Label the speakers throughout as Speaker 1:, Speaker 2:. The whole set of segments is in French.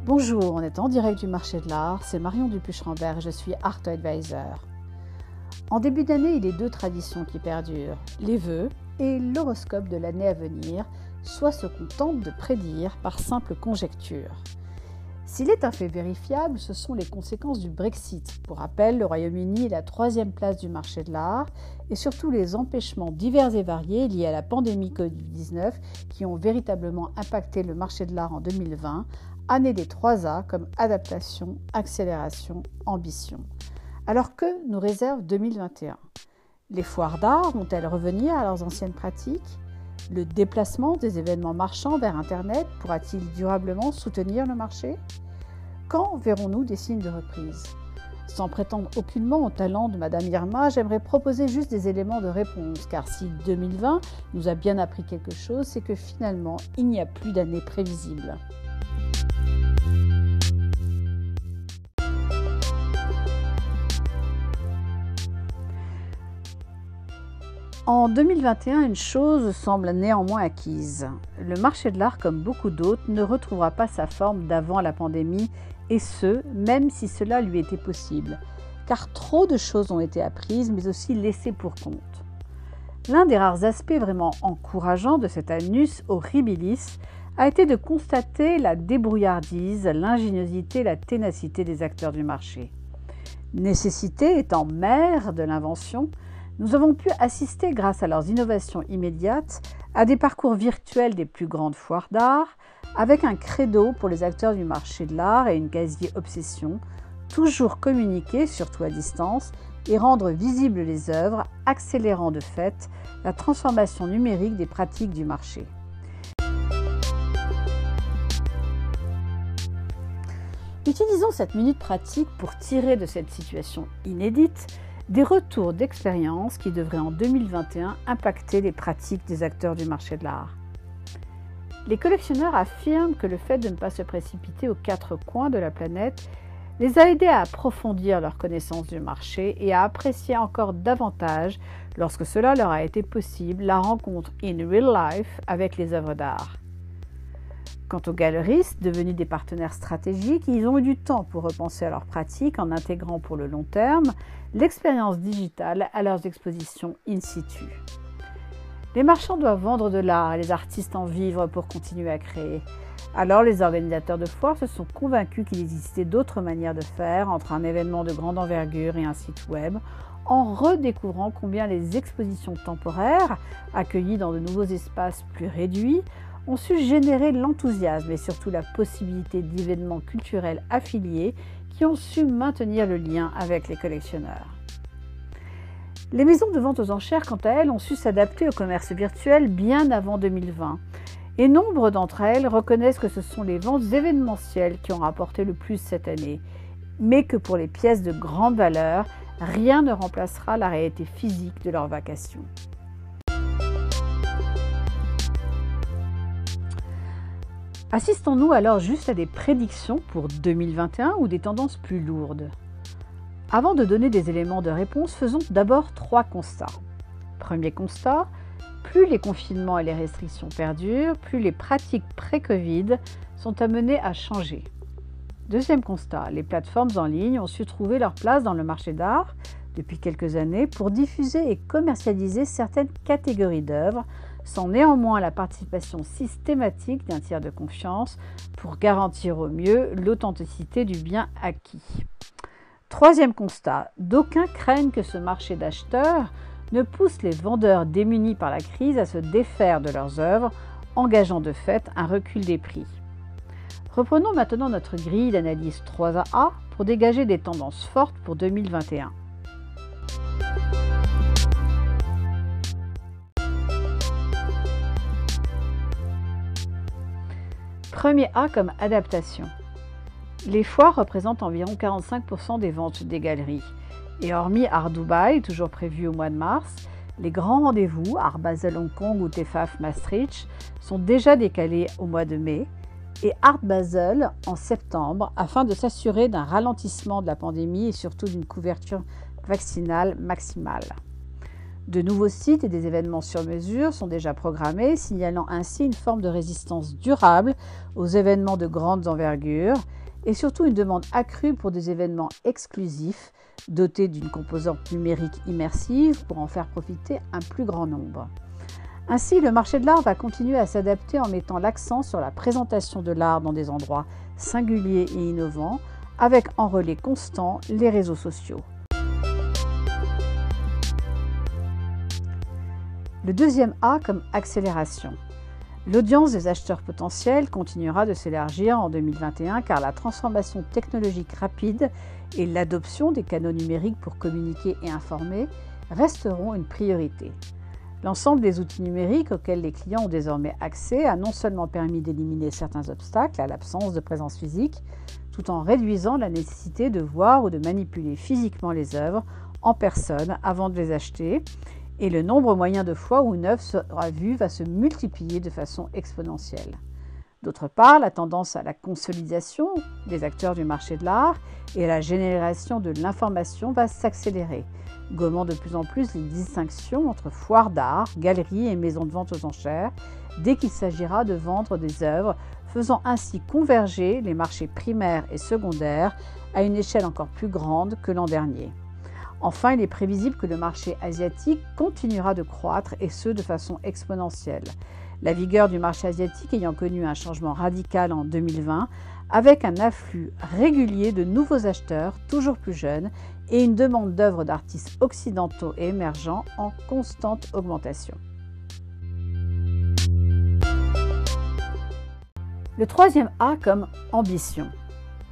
Speaker 1: Bonjour, on est en direct du marché de l'art, c'est Marion Dupuche-Rambert et je suis Art Advisor. En début d'année, il y a deux traditions qui perdurent, les vœux et l'horoscope de l'année à venir, soit ce qu'on tente de prédire par simple conjecture. S'il est un fait vérifiable, ce sont les conséquences du Brexit. Pour rappel, le Royaume-Uni est la 3e place du marché de l'art et surtout les empêchements divers et variés liés à la pandémie Covid-19 qui ont véritablement impacté le marché de l'art en 2020, année des 3A comme adaptation, accélération, ambition. Alors que nous réserve 2021 ? Les foires d'art vont-elles revenir à leurs anciennes pratiques ? Le déplacement des événements marchands vers Internet pourra-t-il durablement soutenir le marché ? Quand verrons-nous des signes de reprise ? Sans prétendre aucunement au talent de Madame Irma, j'aimerais proposer juste des éléments de réponse, car si 2020 nous a bien appris quelque chose, c'est que finalement, il n'y a plus d'année prévisible. En 2021, une chose semble néanmoins acquise. Le marché de l'art, comme beaucoup d'autres, ne retrouvera pas sa forme d'avant la pandémie, et ce, même si cela lui était possible, car trop de choses ont été apprises, mais aussi laissées pour compte. L'un des rares aspects vraiment encourageants de cet annus horribilis a été de constater la débrouillardise, l'ingéniosité, la ténacité des acteurs du marché. Nécessité étant mère de l'invention, nous avons pu assister, grâce à leurs innovations immédiates, à des parcours virtuels des plus grandes foires d'art, avec un credo pour les acteurs du marché de l'art et une quasi-obsession, toujours communiquer, surtout à distance, et rendre visibles les œuvres, accélérant de fait la transformation numérique des pratiques du marché. Utilisons cette minute pratique pour tirer de cette situation inédite des retours d'expérience qui devraient en 2021 impacter les pratiques des acteurs du marché de l'art. Les collectionneurs affirment que le fait de ne pas se précipiter aux 4 coins de la planète les a aidés à approfondir leur connaissance du marché et à apprécier encore davantage, lorsque cela leur a été possible, la rencontre in real life avec les œuvres d'art. Quant aux galeristes, devenus des partenaires stratégiques, ils ont eu du temps pour repenser à leurs pratiques en intégrant pour le long terme l'expérience digitale à leurs expositions in situ. Les marchands doivent vendre de l'art et les artistes en vivre pour continuer à créer. Alors les organisateurs de foires se sont convaincus qu'il existait d'autres manières de faire entre un événement de grande envergure et un site web, en redécouvrant combien les expositions temporaires, accueillies dans de nouveaux espaces plus réduits, ont su générer l'enthousiasme et surtout la possibilité d'événements culturels affiliés qui ont su maintenir le lien avec les collectionneurs. Les maisons de vente aux enchères, quant à elles, ont su s'adapter au commerce virtuel bien avant 2020. Et nombre d'entre elles reconnaissent que ce sont les ventes événementielles qui ont rapporté le plus cette année, mais que pour les pièces de grande valeur, rien ne remplacera la réalité physique de leur vacation. Assistons-nous alors juste à des prédictions pour 2021 ou des tendances plus lourdes ? Avant de donner des éléments de réponse, faisons d'abord 3 constats. Premier constat, plus les confinements et les restrictions perdurent, plus les pratiques pré-Covid sont amenées à changer. Deuxième constat, les plateformes en ligne ont su trouver leur place dans le marché d'art depuis quelques années pour diffuser et commercialiser certaines catégories d'œuvres, sans néanmoins la participation systématique d'un tiers de confiance pour garantir au mieux l'authenticité du bien acquis. Troisième constat, d'aucuns craignent que ce marché d'acheteurs ne pousse les vendeurs démunis par la crise à se défaire de leurs œuvres, engageant de fait un recul des prix. Reprenons maintenant notre grille d'analyse 3A pour dégager des tendances fortes pour 2021. Premier A comme adaptation. Les foires représentent environ 45% des ventes des galeries. Et hormis Art Dubaï, toujours prévu au mois de mars, les grands rendez-vous, Art Basel Hong Kong ou TEFAF Maastricht, sont déjà décalés au mois de mai et Art Basel en septembre afin de s'assurer d'un ralentissement de la pandémie et surtout d'une couverture vaccinale maximale. De nouveaux sites et des événements sur mesure sont déjà programmés, signalant ainsi une forme de résistance durable aux événements de grande envergure et surtout une demande accrue pour des événements exclusifs dotés d'une composante numérique immersive pour en faire profiter un plus grand nombre. Ainsi, le marché de l'art va continuer à s'adapter en mettant l'accent sur la présentation de l'art dans des endroits singuliers et innovants, avec en relais constant les réseaux sociaux. Le deuxième A comme accélération. L'audience des acheteurs potentiels continuera de s'élargir en 2021 car la transformation technologique rapide et l'adoption des canaux numériques pour communiquer et informer resteront une priorité. L'ensemble des outils numériques auxquels les clients ont désormais accès a non seulement permis d'éliminer certains obstacles à l'absence de présence physique, tout en réduisant la nécessité de voir ou de manipuler physiquement les œuvres en personne avant de les acheter, et le nombre moyen de fois où une œuvre sera vue va se multiplier de façon exponentielle. D'autre part, la tendance à la consolidation des acteurs du marché de l'art et à la génération de l'information va s'accélérer, gommant de plus en plus les distinctions entre foires d'art, galeries et maisons de vente aux enchères, dès qu'il s'agira de vendre des œuvres, faisant ainsi converger les marchés primaires et secondaires à une échelle encore plus grande que l'an dernier. Enfin, il est prévisible que le marché asiatique continuera de croître et ce de façon exponentielle. La vigueur du marché asiatique ayant connu un changement radical en 2020 avec un afflux régulier de nouveaux acheteurs toujours plus jeunes et une demande d'œuvres d'artistes occidentaux et émergents en constante augmentation. Le troisième A comme ambition.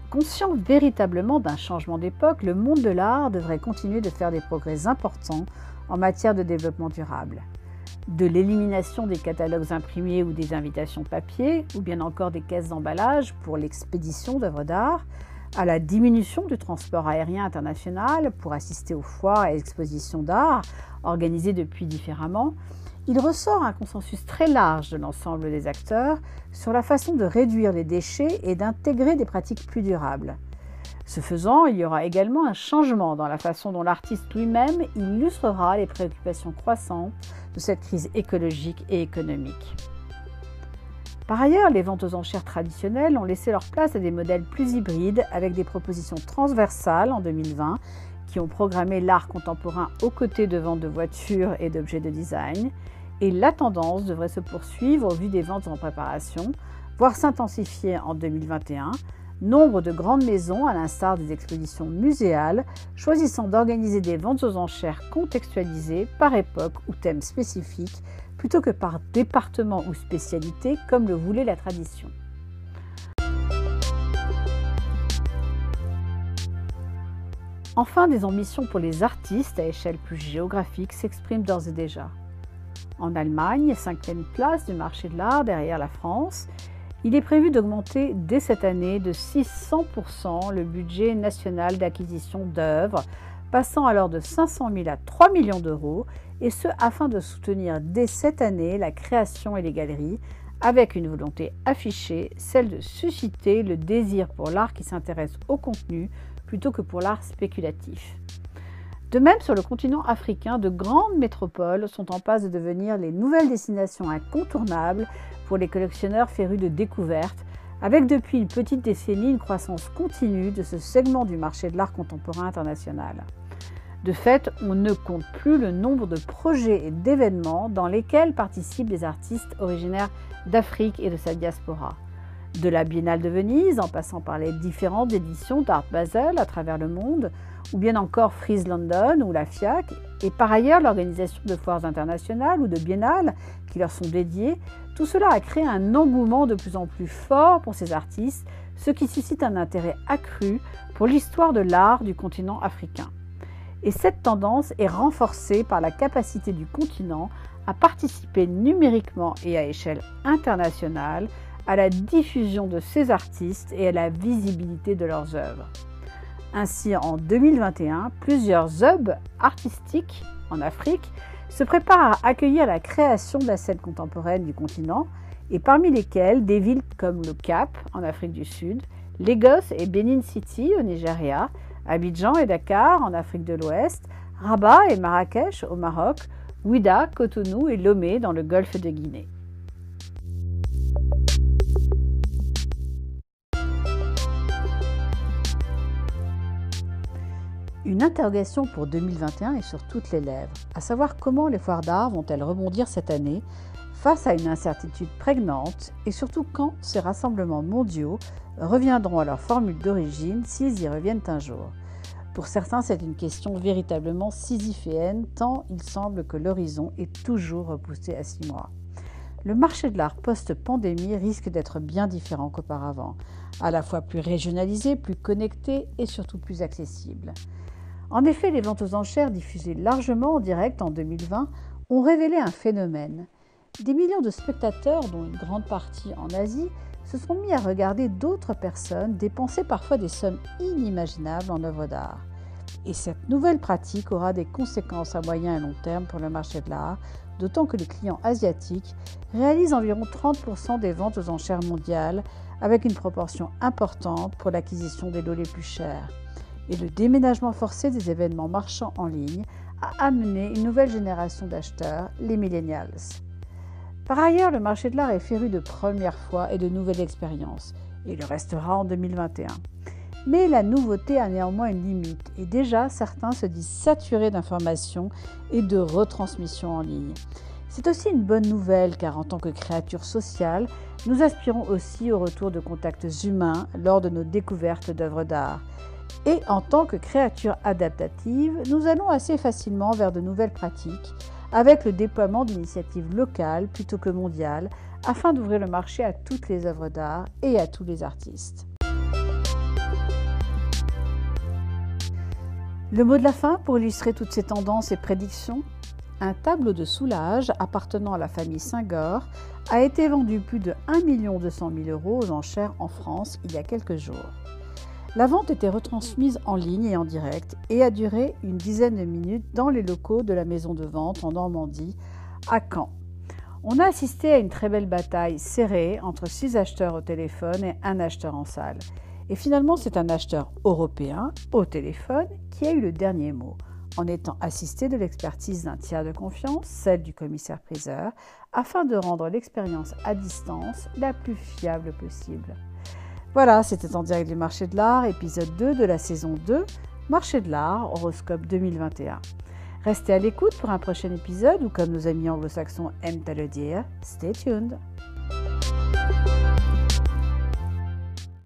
Speaker 1: Conscient véritablement d'un changement d'époque, le monde de l'art devrait continuer de faire des progrès importants en matière de développement durable. De l'élimination des catalogues imprimés ou des invitations papier, ou bien encore des caisses d'emballage pour l'expédition d'œuvres d'art, à la diminution du transport aérien international pour assister aux foires et expositions d'art organisées depuis différemment, il ressort un consensus très large de l'ensemble des acteurs sur la façon de réduire les déchets et d'intégrer des pratiques plus durables. Ce faisant, il y aura également un changement dans la façon dont l'artiste lui-même illustrera les préoccupations croissantes de cette crise écologique et économique. Par ailleurs, les ventes aux enchères traditionnelles ont laissé leur place à des modèles plus hybrides avec des propositions transversales en 2020 qui ont programmé l'art contemporain aux côtés de ventes de voitures et d'objets de design. Et la tendance devrait se poursuivre au vu des ventes en préparation, voire s'intensifier en 2021. Nombre de grandes maisons, à l'instar des expositions muséales, choisissant d'organiser des ventes aux enchères contextualisées par époque ou thème spécifique, plutôt que par département ou spécialité, comme le voulait la tradition. Enfin, des ambitions pour les artistes à échelle plus géographique s'expriment d'ores et déjà. En Allemagne, 5e place du marché de l'art derrière la France, il est prévu d'augmenter dès cette année de 600% le budget national d'acquisition d'œuvres, passant alors de 500 000 à 3 millions d'euros, et ce afin de soutenir dès cette année la création et les galeries, avec une volonté affichée, celle de susciter le désir pour l'art qui s'intéresse au contenu plutôt que pour l'art spéculatif. De même, sur le continent africain, de grandes métropoles sont en passe de devenir les nouvelles destinations incontournables pour les collectionneurs férus de découvertes, avec depuis une petite décennie une croissance continue de ce segment du marché de l'art contemporain international. De fait, on ne compte plus le nombre de projets et d'événements dans lesquels participent des artistes originaires d'Afrique et de sa diaspora. De la Biennale de Venise, en passant par les différentes éditions d'Art Basel à travers le monde, ou bien encore Frieze London ou la FIAC, et par ailleurs l'organisation de foires internationales ou de biennales qui leur sont dédiées, tout cela a créé un engouement de plus en plus fort pour ces artistes, ce qui suscite un intérêt accru pour l'histoire de l'art du continent africain. Et cette tendance est renforcée par la capacité du continent à participer numériquement et à échelle internationale à la diffusion de ces artistes et à la visibilité de leurs œuvres. Ainsi, en 2021, plusieurs hubs artistiques en Afrique se préparent à accueillir la création de la scène contemporaine du continent, et parmi lesquelles des villes comme le Cap en Afrique du Sud, Lagos et Benin City au Nigeria, Abidjan et Dakar en Afrique de l'Ouest, Rabat et Marrakech au Maroc, Ouidah, Cotonou et Lomé dans le golfe de Guinée. Une interrogation pour 2021 est sur toutes les lèvres, à savoir comment les foires d'art vont-elles rebondir cette année face à une incertitude prégnante et surtout quand ces rassemblements mondiaux reviendront à leur formule d'origine s'ils y reviennent un jour. Pour certains, c'est une question véritablement sisyphéenne tant il semble que l'horizon est toujours repoussé à 6 mois. Le marché de l'art post-pandémie risque d'être bien différent qu'auparavant, à la fois plus régionalisé, plus connecté et surtout plus accessible. En effet, les ventes aux enchères diffusées largement en direct en 2020 ont révélé un phénomène. Des millions de spectateurs, dont une grande partie en Asie, se sont mis à regarder d'autres personnes dépenser parfois des sommes inimaginables en œuvres d'art. Et cette nouvelle pratique aura des conséquences à moyen et long terme pour le marché de l'art, d'autant que les clients asiatiques réalisent environ 30% des ventes aux enchères mondiales, avec une proportion importante pour l'acquisition des lots les plus chers. Et le déménagement forcé des événements marchands en ligne a amené une nouvelle génération d'acheteurs, les millennials. Par ailleurs, le marché de l'art est féru de premières fois et de nouvelles expériences, et le restera en 2021. Mais la nouveauté a néanmoins une limite, et déjà certains se disent saturés d'informations et de retransmissions en ligne. C'est aussi une bonne nouvelle, car en tant que créatures sociales, nous aspirons aussi au retour de contacts humains lors de nos découvertes d'œuvres d'art. Et en tant que créatures adaptatives, nous allons assez facilement vers de nouvelles pratiques, avec le déploiement d'initiatives locales plutôt que mondiales, afin d'ouvrir le marché à toutes les œuvres d'art et à tous les artistes. Le mot de la fin pour illustrer toutes ces tendances et prédictions: un tableau de Soulages appartenant à la famille Senghor a été vendu plus de 1 200 000 € aux enchères en France il y a quelques jours. La vente était retransmise en ligne et en direct et a duré une dizaine de minutes dans les locaux de la maison de vente en Normandie, à Caen. On a assisté à une très belle bataille serrée entre 6 acheteurs au téléphone et 1 acheteur en salle. Et finalement, c'est un acheteur européen au téléphone qui a eu le dernier mot, en étant assisté de l'expertise d'un tiers de confiance, celle du commissaire-priseur, afin de rendre l'expérience à distance la plus fiable possible. Voilà, c'était En direct du marché de l'art, épisode 2 de la saison 2, Marché de l'art, horoscope 2021. Restez à l'écoute pour un prochain épisode ou, comme nos amis anglo-saxons aiment à le dire, stay tuned.